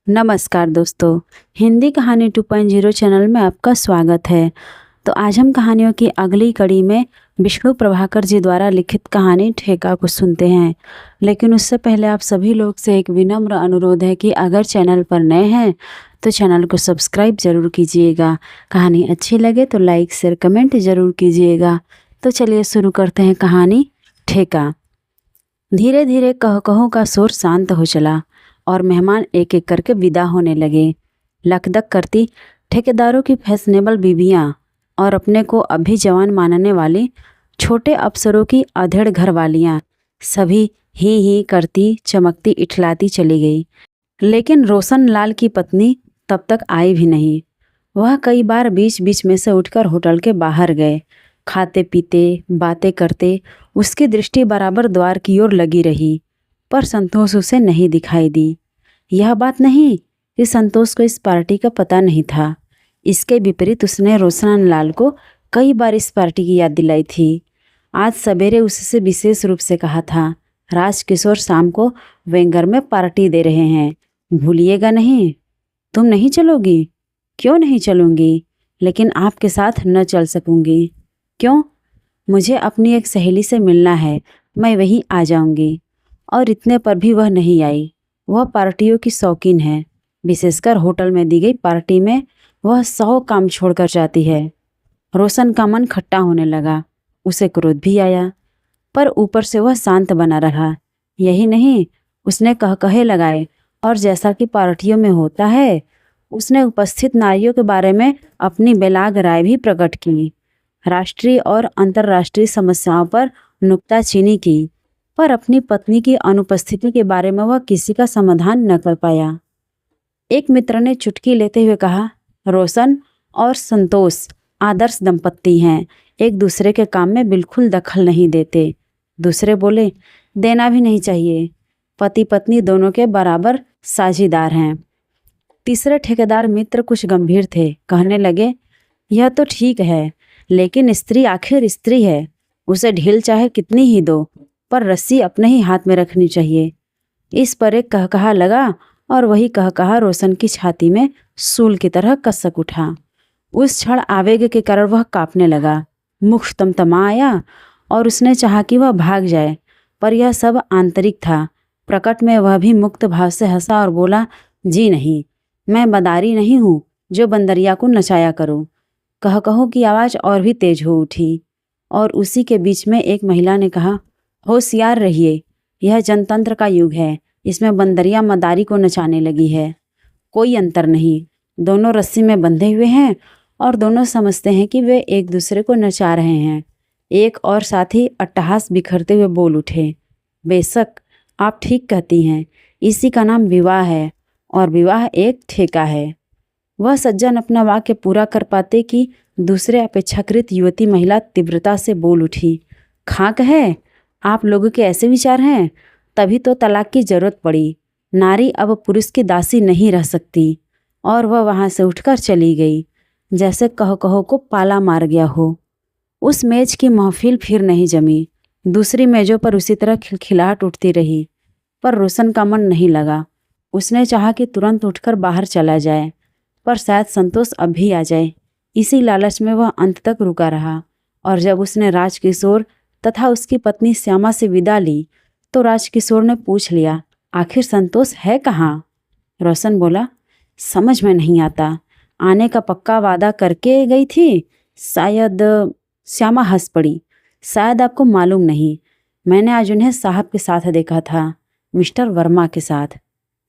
नमस्कार दोस्तों। हिंदी कहानी 2.0 चैनल में आपका स्वागत है। तो आज हम कहानियों की अगली कड़ी में विष्णु प्रभाकर जी द्वारा लिखित कहानी ठेका को सुनते हैं। लेकिन उससे पहले आप सभी लोग से एक विनम्र अनुरोध है कि अगर चैनल पर नए हैं तो चैनल को सब्सक्राइब ज़रूर कीजिएगा। कहानी अच्छी लगे तो लाइक शेयर कमेंट ज़रूर कीजिएगा। तो चलिए शुरू करते हैं कहानी ठेका। धीरे धीरे कहकहों का शोर शांत हो चला और मेहमान एक एक करके विदा होने लगे। लकदक करती ठेकेदारों की फैशनेबल बीवियां और अपने को अभी जवान मानने वाली छोटे अफसरों की अधेड़ घरवालियां सभी ही करती चमकती इठलाती चली गई। लेकिन रोशन लाल की पत्नी तब तक आई भी नहीं। वह कई बार बीच बीच में से उठकर होटल के बाहर गए। खाते पीते बातें करते उसकी दृष्टि बराबर द्वार की ओर लगी रही, पर संतोष उसे नहीं दिखाई दी। यह बात नहीं कि संतोष को इस पार्टी का पता नहीं था। इसके विपरीत उसने रोशन लाल को कई बार इस पार्टी की याद दिलाई थी। आज सवेरे उससे विशेष रूप से कहा था, राजकिशोर शाम को वेंगर में पार्टी दे रहे हैं, भूलिएगा नहीं। तुम नहीं चलोगी? क्यों नहीं चलूँगी, लेकिन आपके साथ न चल सकूँगी। क्यों? मुझे अपनी एक सहेली से मिलना है, मैं वहीं आ जाऊँगी। और इतने पर भी वह नहीं आई। वह पार्टियों की शौकीन है, विशेषकर होटल में दी गई पार्टी में वह 100 काम छोड़कर जाती है। रोशन का मन खट्टा होने लगा। उसे क्रोध भी आया, पर ऊपर से वह शांत बना रहा। यही नहीं, उसने कहकहे लगाए और जैसा कि पार्टियों में होता है, उसने उपस्थित नारियों के बारे में अपनी बेलाग राय भी प्रकट की। राष्ट्रीय और अंतर्राष्ट्रीय समस्याओं पर नुक्ताचीनी की, पर अपनी पत्नी की अनुपस्थिति के बारे में वह किसी का समाधान न कर पाया। एक मित्र ने चुटकी लेते हुए कहा, रोशन और संतोष आदर्श दंपत्ति हैं, एक दूसरे के काम में बिल्कुल दखल नहीं देते। दूसरे बोले, देना भी नहीं चाहिए, पति पत्नी दोनों के बराबर साझीदार हैं। तीसरे ठेकेदार मित्र कुछ गंभीर थे, कहने लगे, यह तो ठीक है, लेकिन स्त्री आखिर स्त्री है, उसे ढील चाहे कितनी ही दो, पर रस्सी अपने ही हाथ में रखनी चाहिए। इस पर एक कहकहा लगा और वही कहकहा रोशन की छाती में सूल की तरह कसक उठा। उस क्षण आवेग के कारण वह कांपने लगा, मुख तमतमा आया और उसने चाहा कि वह भाग जाए, पर यह सब आंतरिक था। प्रकट में वह भी मुक्त भाव से हंसा और बोला, जी नहीं, मैं मदारी नहीं हूँ जो बंदरिया को नचाया करूँ। कहकहों की आवाज़ और भी तेज हो उठी और उसी के बीच में एक महिला ने कहा, होशियार रहिए, यह जनतंत्र का युग है, इसमें बंदरिया मदारी को नचाने लगी है। कोई अंतर नहीं, दोनों रस्सी में बंधे हुए हैं और दोनों समझते हैं कि वे एक दूसरे को नचा रहे हैं। एक और साथी अट्टहास बिखरते हुए बोल उठे, बेशक आप ठीक कहती हैं, इसी का नाम विवाह है और विवाह एक ठेका है। वह सज्जन अपना वाक्य पूरा कर पाते कि दूसरे अपेक्षाकृत युवती महिला तीव्रता से बोल उठी, खाक है, आप लोगों के ऐसे विचार हैं, तभी तो तलाक की जरूरत पड़ी। नारी अब पुरुष की दासी नहीं रह सकती। और वह वहाँ से उठकर चली गई, जैसे कहकहो को पाला मार गया हो। उस मेज की महफिल फिर नहीं जमी। दूसरी मेजों पर उसी तरह खिलखिलाहट उठती रही, पर रोशन का मन नहीं लगा। उसने चाहा कि तुरंत उठकर बाहर चला जाए, पर शायद संतोष अभी आ जाए। इसी लालच में वह अंत तक रुका रहा। और जब उसने राजकिशोर तथा उसकी पत्नी श्यामा से विदा ली तो राजकिशोर ने पूछ लिया, आखिर संतोष है कहाँ? रोशन बोला, समझ में नहीं आता, आने का पक्का वादा करके गई थी शायद। श्यामा हंस पड़ी, शायद आपको मालूम नहीं, मैंने आज उन्हें साहब के साथ देखा था, मिस्टर वर्मा के साथ।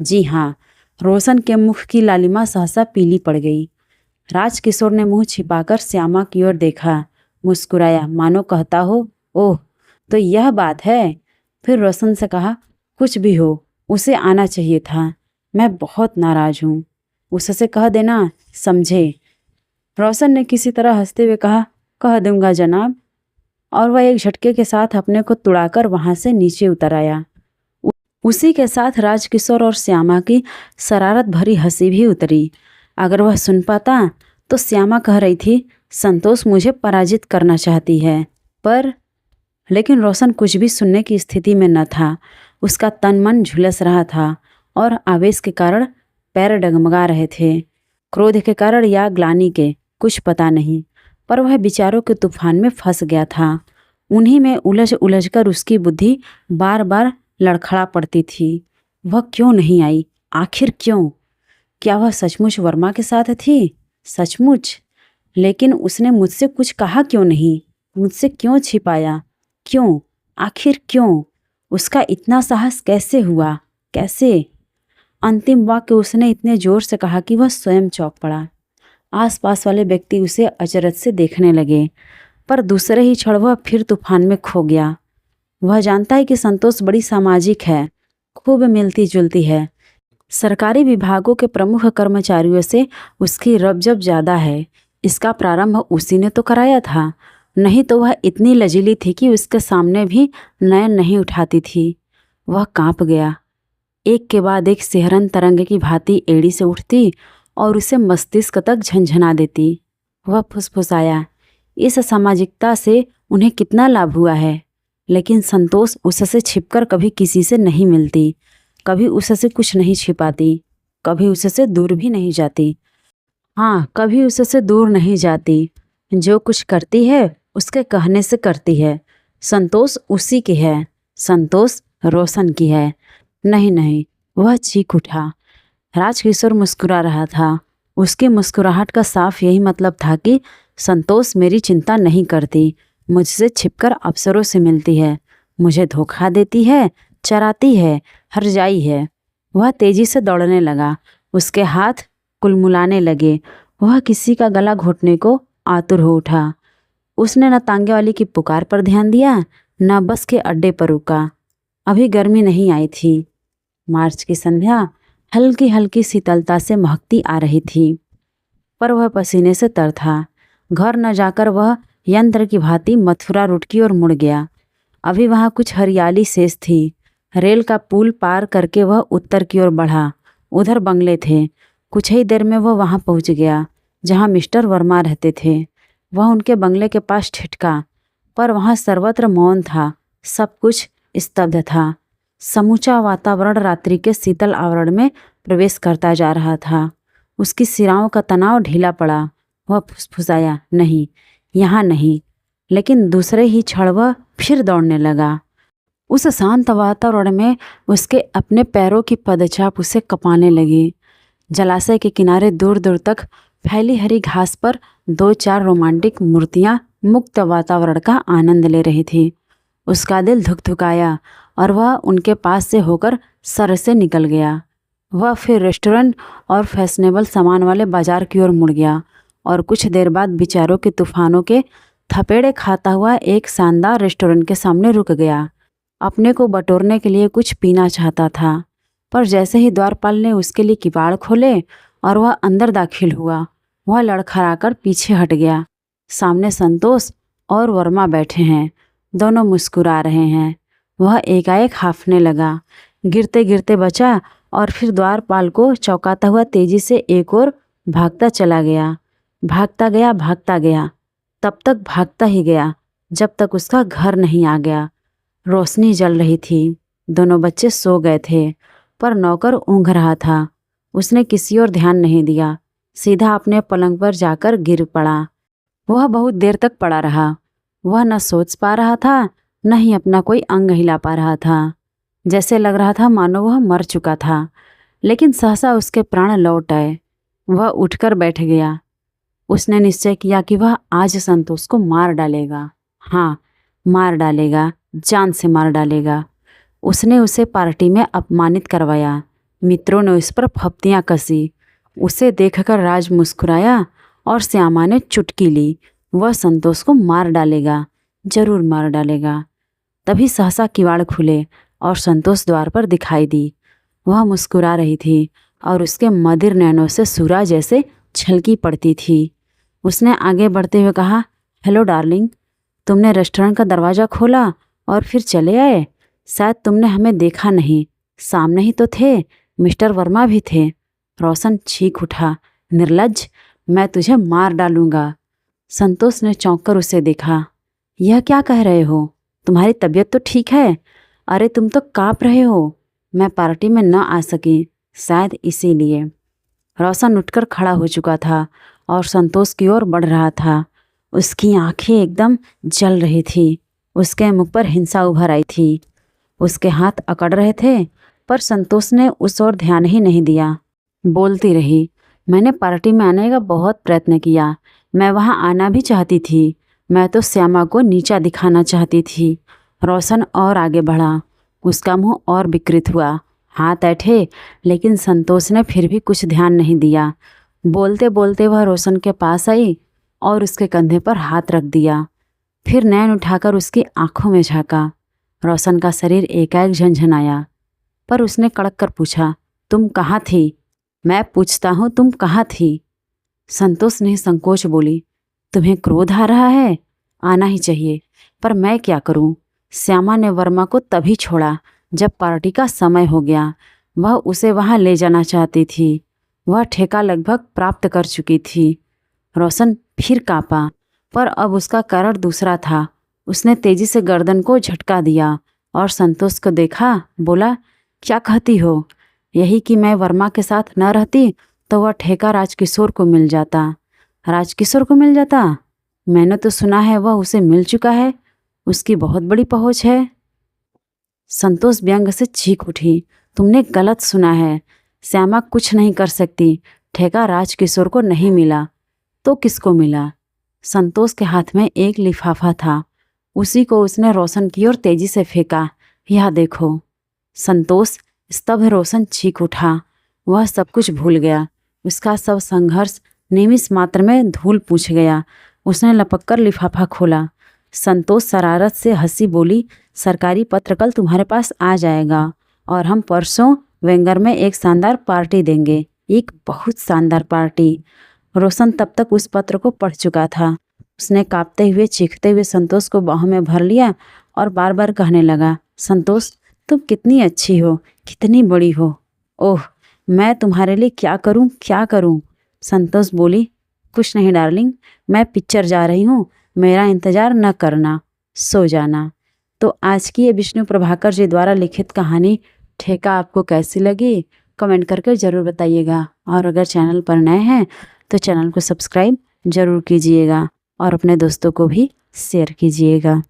जी हाँ। रोशन के मुख की लालिमा सहसा पीली पड़ गई। राजकिशोर ने मुंह छिपाकर श्यामा की ओर देखा, मुस्कुराया, मानो कहता हो, ओह तो यह बात है। फिर रोशन से कहा, कुछ भी हो, उसे आना चाहिए था, मैं बहुत नाराज हूँ, उससे कह देना, समझे। रोशन ने किसी तरह हंसते हुए कहा, कह दूंगा जनाब। और वह एक झटके के साथ अपने को तुड़ाकर वहाँ से नीचे उतर आया। उसी के साथ राजकिशोर और श्यामा की शरारत भरी हंसी भी उतरी। अगर वह सुन पाता तो श्यामा कह रही थी, संतोष मुझे पराजित करना चाहती है, पर लेकिन रोशन कुछ भी सुनने की स्थिति में न था। उसका तन मन झुलस रहा था और आवेश के कारण पैर डगमगा रहे थे, क्रोध के कारण या ग्लानि के, कुछ पता नहीं, पर वह विचारों के तूफान में फंस गया था। उन्हीं में उलझ उलझ कर उसकी बुद्धि बार बार लड़खड़ा पड़ती थी। वह क्यों नहीं आई? आखिर क्यों? क्या वह सचमुच वर्मा के साथ थी? सचमुच? लेकिन उसने मुझसे कुछ कहा क्यों नहीं? मुझसे क्यों छिपाया? क्यों? आखिर क्यों? उसका इतना साहस कैसे हुआ? कैसे? अंतिम वाक्य उसने इतने जोर से कहा कि वह स्वयं चौंक पड़ा। आसपास वाले व्यक्ति उसे अचरज से देखने लगे, पर दूसरे ही क्षण वह फिर तूफान में खो गया। वह जानता है कि संतोष बड़ी सामाजिक है, खूब मिलती जुलती है। सरकारी विभागों के प्रमुख कर्मचारियों से उसकी रबजब ज़्यादा है। इसका प्रारंभ उसी ने तो कराया था, नहीं तो वह इतनी लजीली थी कि उसके सामने भी नयन नहीं उठाती थी। वह कांप गया। एक के बाद एक सिहरन तरंग की भांति एड़ी से उठती और उसे मस्तिष्क तक झंझना देती। वह फुसफुसाया, इस सामाजिकता से उन्हें कितना लाभ हुआ है, लेकिन संतोष उससे छिपकर कभी किसी से नहीं मिलती, कभी उससे कुछ नहीं छिपाती, कभी उससे दूर भी नहीं जाती। हाँ, कभी उससे दूर नहीं जाती। जो कुछ करती है उसके कहने से करती है। संतोष उसी की है, संतोष रोशन की है। नहीं नहीं, वह चीख उठा। राजकिशोर मुस्कुरा रहा था। उसकी मुस्कुराहट का साफ यही मतलब था कि संतोष मेरी चिंता नहीं करती, मुझसे छिपकर अफसरों से मिलती है, मुझे धोखा देती है, चराती है, हरजाई है। वह तेजी से दौड़ने लगा। उसके हाथ कुलमुलाने लगे। वह किसी का गला घोटने को आतुर हो उठा। उसने न तांगे वाली की पुकार पर ध्यान दिया, न बस के अड्डे पर रुका। अभी गर्मी नहीं आई थी। मार्च की संध्या हल्की हल्की शीतलता से महकती आ रही थी, पर वह पसीने से तर था। घर न जाकर वह यंत्र की भांति मथुरा रूट की ओर मुड़ गया। अभी वहाँ कुछ हरियाली शेष थी। रेल का पुल पार करके वह उत्तर की ओर बढ़ा। उधर बंगले थे। कुछ ही देर में वह वहाँ पहुँच गया जहाँ मिस्टर वर्मा रहते थे। वह उनके बंगले के पास ठिठका, पर वहाँ सर्वत्र मौन था। सब कुछ स्तब्ध था। समूचा वातावरण रात्रि के शीतल आवरण में प्रवेश करता जा रहा था। उसकी सिराओं का तनाव ढीला पड़ा। वह फुसफुसाया, नहीं, यहाँ नहीं। लेकिन दूसरे ही क्षण वह फिर दौड़ने लगा। उस शांत वातावरण में उसके अपने पैरों की पदचाप उसे कपाने लगी। जलाशय के किनारे दूर दूर तक फैली हरी घास पर 2-4 रोमांटिक मूर्तियां मुक्त वातावरण का आनंद ले रही थी। उसका दिल धुकधुकाया और वह उनके पास से होकर सर से निकल गया। वह फिर रेस्टोरेंट और फैशनेबल सामान वाले बाजार की ओर मुड़ गया और कुछ देर बाद विचारों के तूफानों के थपेड़े खाता हुआ एक शानदार रेस्टोरेंट के सामने रुक गया। अपने को बटोरने के लिए कुछ पीना चाहता था, पर जैसे ही द्वारपाल ने उसके लिए किवाड़ खोले और वह अंदर दाखिल हुआ, वह लड़खड़ाकर पीछे हट गया। सामने संतोष और वर्मा बैठे हैं। दोनों मुस्कुरा रहे हैं। वह एकाएक हांफने लगा, गिरते गिरते बचा और फिर द्वारपाल को चौंकाता हुआ तेजी से एक और भागता चला गया। भागता गया, भागता गया, तब तक भागता ही गया जब तक उसका घर नहीं आ गया। रोशनी जल रही थी। दोनों बच्चे सो गए थे, पर नौकर ऊँघ रहा था। उसने किसी और ध्यान नहीं दिया, सीधा अपने पलंग पर जाकर गिर पड़ा। वह बहुत देर तक पड़ा रहा। वह न सोच पा रहा था, न ही अपना कोई अंग हिला पा रहा था। जैसे लग रहा था मानो वह मर चुका था। लेकिन सहसा उसके प्राण लौट आए। वह उठकर बैठ गया। उसने निश्चय किया कि वह आज संतोष को मार डालेगा। हाँ, मार डालेगा, जान से मार डालेगा। उसने उसे पार्टी में अपमानित करवाया। मित्रों ने उस पर फप्तियाँ कसी। उसे देखकर राज मुस्कुराया और श्यामा ने चुटकी ली। वह संतोष को मार डालेगा, जरूर मार डालेगा। तभी सहसा किवाड़ खुले और संतोष द्वार पर दिखाई दी। वह मुस्कुरा रही थी और उसके मदिर नैनों से सूरा जैसे छलकी पड़ती थी। उसने आगे बढ़ते हुए कहा, हेलो डार्लिंग, तुमने रेस्टोरेंट का दरवाज़ा खोला और फिर चले आए। शायद तुमने हमें देखा नहीं, सामने ही तो थे, मिस्टर वर्मा भी थे। रोशन चीख उठा, निर्लज्ज, मैं तुझे मार डालूंगा। संतोष ने चौंककर उसे देखा। यह क्या कह रहे हो? तुम्हारी तबीयत तो ठीक है? अरे तुम तो काँप रहे हो। मैं पार्टी में न आ सकी, शायद इसीलिए। रोशन उठकर खड़ा हो चुका था और संतोष की ओर बढ़ रहा था। उसकी आंखें एकदम जल रही थी। उसके मुख पर हिंसा उभर आई थी। उसके हाथ अकड़ रहे थे, पर संतोष ने उस ओर ध्यान ही नहीं दिया। बोलती रही, मैंने पार्टी में आने का बहुत प्रयत्न किया। मैं वहाँ आना भी चाहती थी। मैं तो श्यामा को नीचा दिखाना चाहती थी। रोशन और आगे बढ़ा। उसका मुंह और विकृत हुआ, हाथ ऐठे, लेकिन संतोष ने फिर भी कुछ ध्यान नहीं दिया। बोलते बोलते वह रोशन के पास आई और उसके कंधे पर हाथ रख दिया। फिर नैन उठाकर उसकी आंखों में झांका। रोशन का शरीर एकाएक झंझनाया, पर उसने कड़क कर पूछा, तुम कहाँ थी? मैं पूछता हूँ, तुम कहाँ थी? संतोष ने संकोच बोली, तुम्हें क्रोध आ रहा है? आना ही चाहिए, पर मैं क्या करूँ? श्यामा ने वर्मा को तभी छोड़ा जब पार्टी का समय हो गया। वह उसे वहाँ ले जाना चाहती थी। वह ठेका लगभग प्राप्त कर चुकी थी। रोशन फिर काँपा, पर अब उसका कारण दूसरा था। उसने तेजी से गर्दन को झटका दिया और संतोष को देखा। बोला, क्या कहती हो? यही कि मैं वर्मा के साथ न रहती तो वह ठेका राजकिशोर को मिल जाता। राजकिशोर को मिल जाता? मैंने तो सुना है वह उसे मिल चुका है। उसकी बहुत बड़ी पहुँच है। संतोष व्यंग से चीख उठी, तुमने गलत सुना है। श्यामा कुछ नहीं कर सकती। ठेका राजकिशोर को नहीं मिला तो किसको मिला? संतोष के हाथ में एक लिफाफा था। उसी को उसने रोशन की ओर तेजी से फेंका। यह देखो। संतोष स्तब्ध। रोशन चीख उठा। वह सब कुछ भूल गया। उसका सब संघर्ष निमिष मात्र में धूल पूछ गया। उसने लपककर लिफाफा खोला। संतोष शरारत से हंसी बोली, सरकारी पत्र कल तुम्हारे पास आ जाएगा और हम परसों वेंगर में एक शानदार पार्टी देंगे। एक बहुत शानदार पार्टी। रोशन तब तक उस पत्र को पढ़ चुका था। उसने कांपते हुए चीखते हुए संतोष को बाहों में भर लिया और बार बार कहने लगा, संतोष तुम कितनी अच्छी हो, कितनी बड़ी हो। ओह, मैं तुम्हारे लिए क्या करूं, क्या करूं? संतोष बोली, कुछ नहीं डार्लिंग, मैं पिक्चर जा रही हूँ, मेरा इंतज़ार न करना, सो जाना। तो आज की ये विष्णु प्रभाकर जी द्वारा लिखित कहानी ठेका आपको कैसी लगी कमेंट करके ज़रूर बताइएगा। और अगर चैनल पर नए हैं तो चैनल को सब्सक्राइब ज़रूर कीजिएगा और अपने दोस्तों को भी शेयर कीजिएगा।